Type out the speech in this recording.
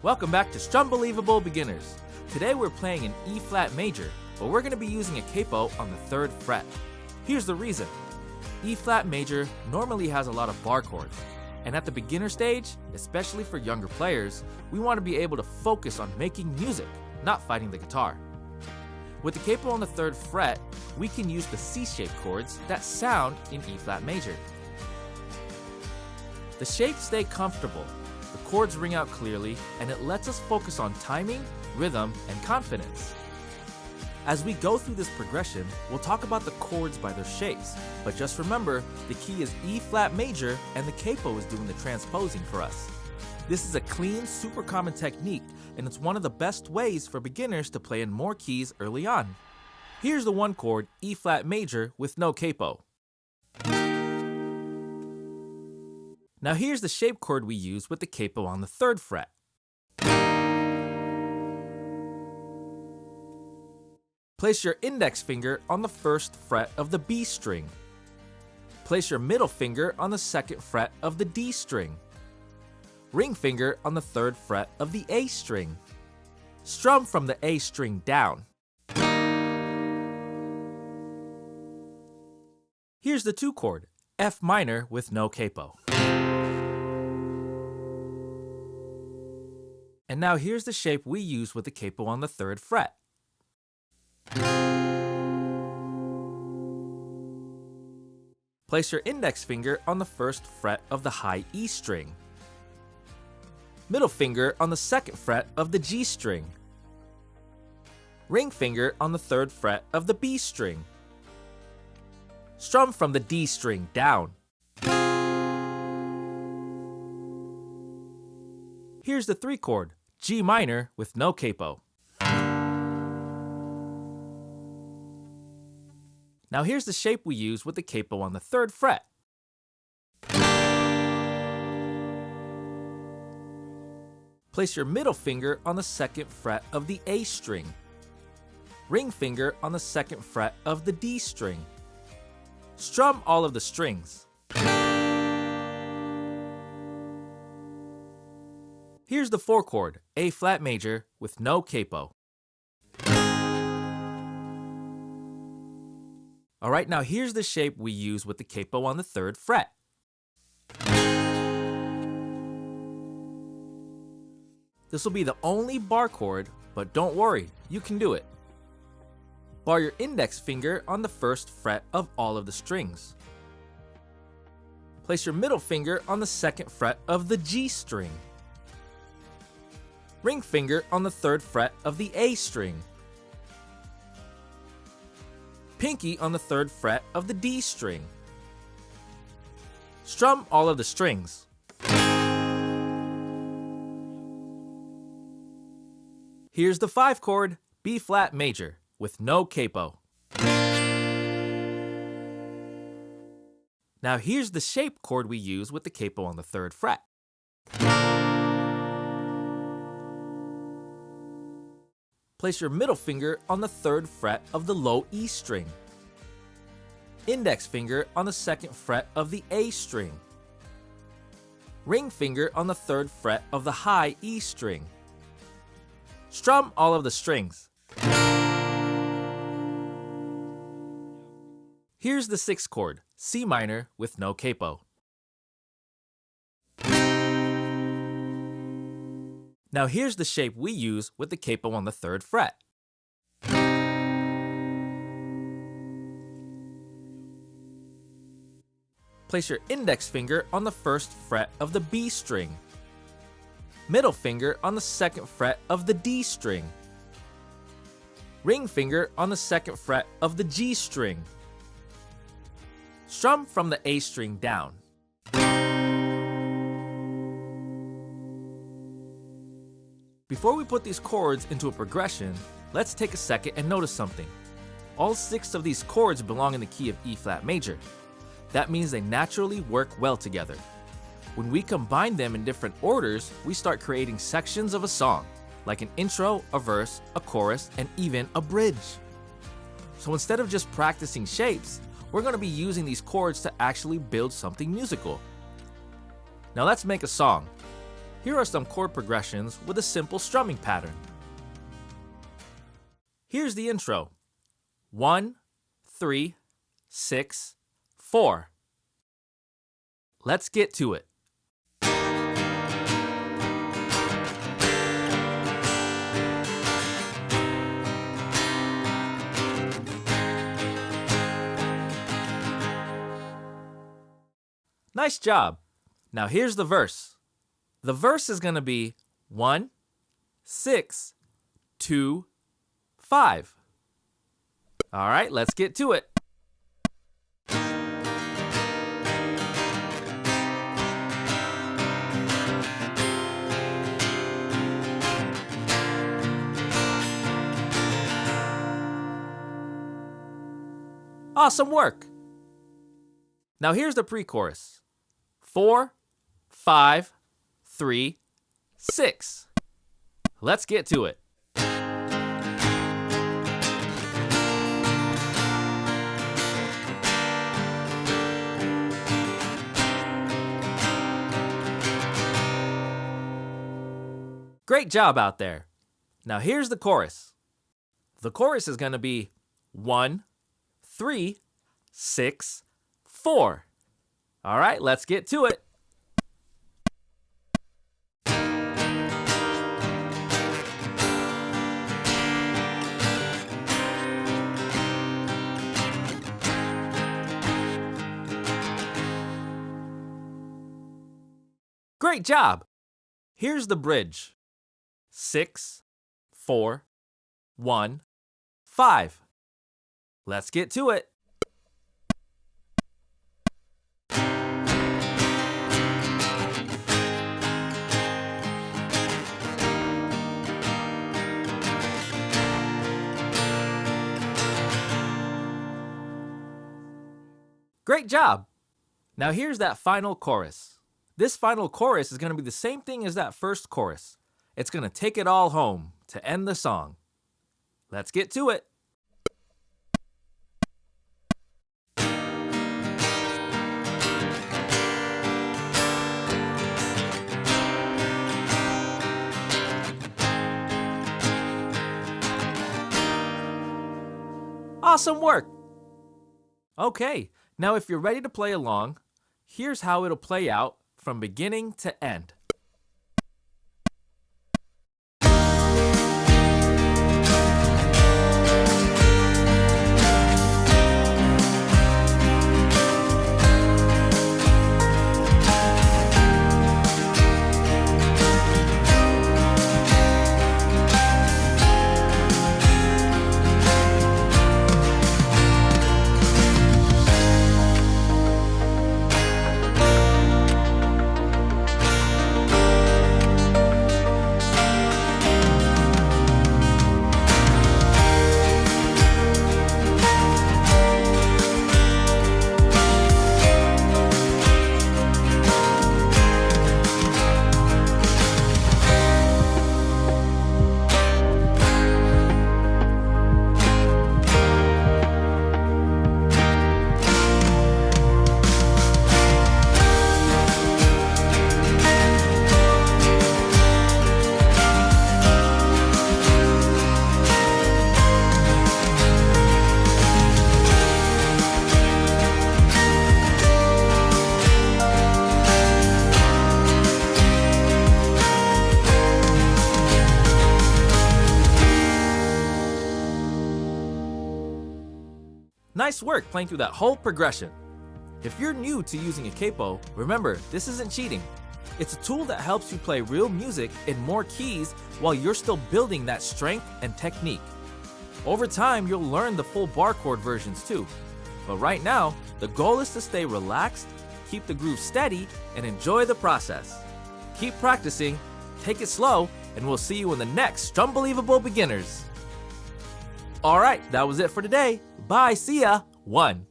Welcome back to Strum-believable Beginners. Today we're playing an E flat major, but we're going to be using a capo on the 3rd fret. Here's the reason. E flat major normally has a lot of bar chords, and at the beginner stage, especially for younger players, we want to be able to focus on making music, not fighting the guitar. With the capo on the 3rd fret, we can use the C-shaped chords that sound in E flat major. The shapes stay comfortable, the chords ring out clearly, and it lets us focus on timing, rhythm, and confidence. As we go through this progression, we'll talk about the chords by their shapes, but just remember, the key is E flat major and the capo is doing the transposing for us. This is a clean, super common technique, and it's one of the best ways for beginners to play in more keys early on. Here's the 1 chord, E flat major with no capo. Now here's the shape chord we use with the capo on the 3rd fret. Place your index finger on the 1st fret of the B string. Place your middle finger on the 2nd fret of the D string. Ring finger on the 3rd fret of the A string. Strum from the A string down. Here's the 2 chord, F minor with no capo. And now here's the shape we use with the capo on the 3rd fret. Place your index finger on the 1st fret of the high E string. Middle finger on the 2nd fret of the G string. Ring finger on the 3rd fret of the B string. Strum from the D string down. Here's the 3 chord, G minor with no capo. Now here's the shape we use with the capo on the 3rd fret. Place your middle finger on the 2nd fret of the A string. Ring finger on the 2nd fret of the D string. Strum all of the strings. Here's the 4 chord, A flat major with no capo. Alright, now here's the shape we use with the capo on the 3rd fret. This will be the only bar chord, but don't worry, you can do it. Bar your index finger on the 1st fret of all of the strings. Place your middle finger on the 2nd fret of the G string. Ring finger on the 3rd fret of the A string. Pinky on the 3rd fret of the D string. Strum all of the strings. Here's the 5 chord, B flat major, with no capo. Now here's the shape chord we use with the capo on the 3rd fret. Place your middle finger on the 3rd fret of the low E string. Index finger on the 2nd fret of the A string. Ring finger on the 3rd fret of the high E string. Strum all of the strings. Here's the 6th chord, C minor with no capo. Now here's the shape we use with the capo on the 3rd fret. Place your index finger on the 1st fret of the B string. Middle finger on the 2nd fret of the D string. Ring finger on the 2nd fret of the G string. Strum from the A string down. Before we put these chords into a progression, let's take a second and notice something. All 6 of these chords belong in the key of E flat major. That means they naturally work well together. When we combine them in different orders, we start creating sections of a song, like an intro, a verse, a chorus, and even a bridge. So instead of just practicing shapes, we're going to be using these chords to actually build something musical. Now let's make a song. Here are some chord progressions with a simple strumming pattern. Here's the intro. 1, 3, 6, 4. Let's get to it. Nice job. Now here's the verse. The verse is going to be 1, 6, 2, 5. All right, let's get to it. Awesome work. Now here's the pre-chorus. 4, 5, 3, 6. Let's get to it. Great job out there. Now here's the chorus. The chorus is going to be 1, 3, 6, 4. All right, let's get to it. Great job. Here's the bridge. 6, 4, 1, 5. Let's get to it. Great job. Now here's that final chorus. This final chorus is going to be the same thing as that first chorus. It's going to take it all home to end the song. Let's get to it. Awesome work. Okay, now if you're ready to play along, here's how it'll play out from beginning to end. Nice work playing through that whole progression. If you're new to using a capo, remember, this isn't cheating. It's a tool that helps you play real music in more keys while you're still building that strength and technique. Over time, you'll learn the full bar chord versions too. But right now, the goal is to stay relaxed, keep the groove steady, and enjoy the process. Keep practicing, take it slow, and we'll see you in the next Strum-believable Beginners. Alright, that was it for today. Bye, see ya. 1.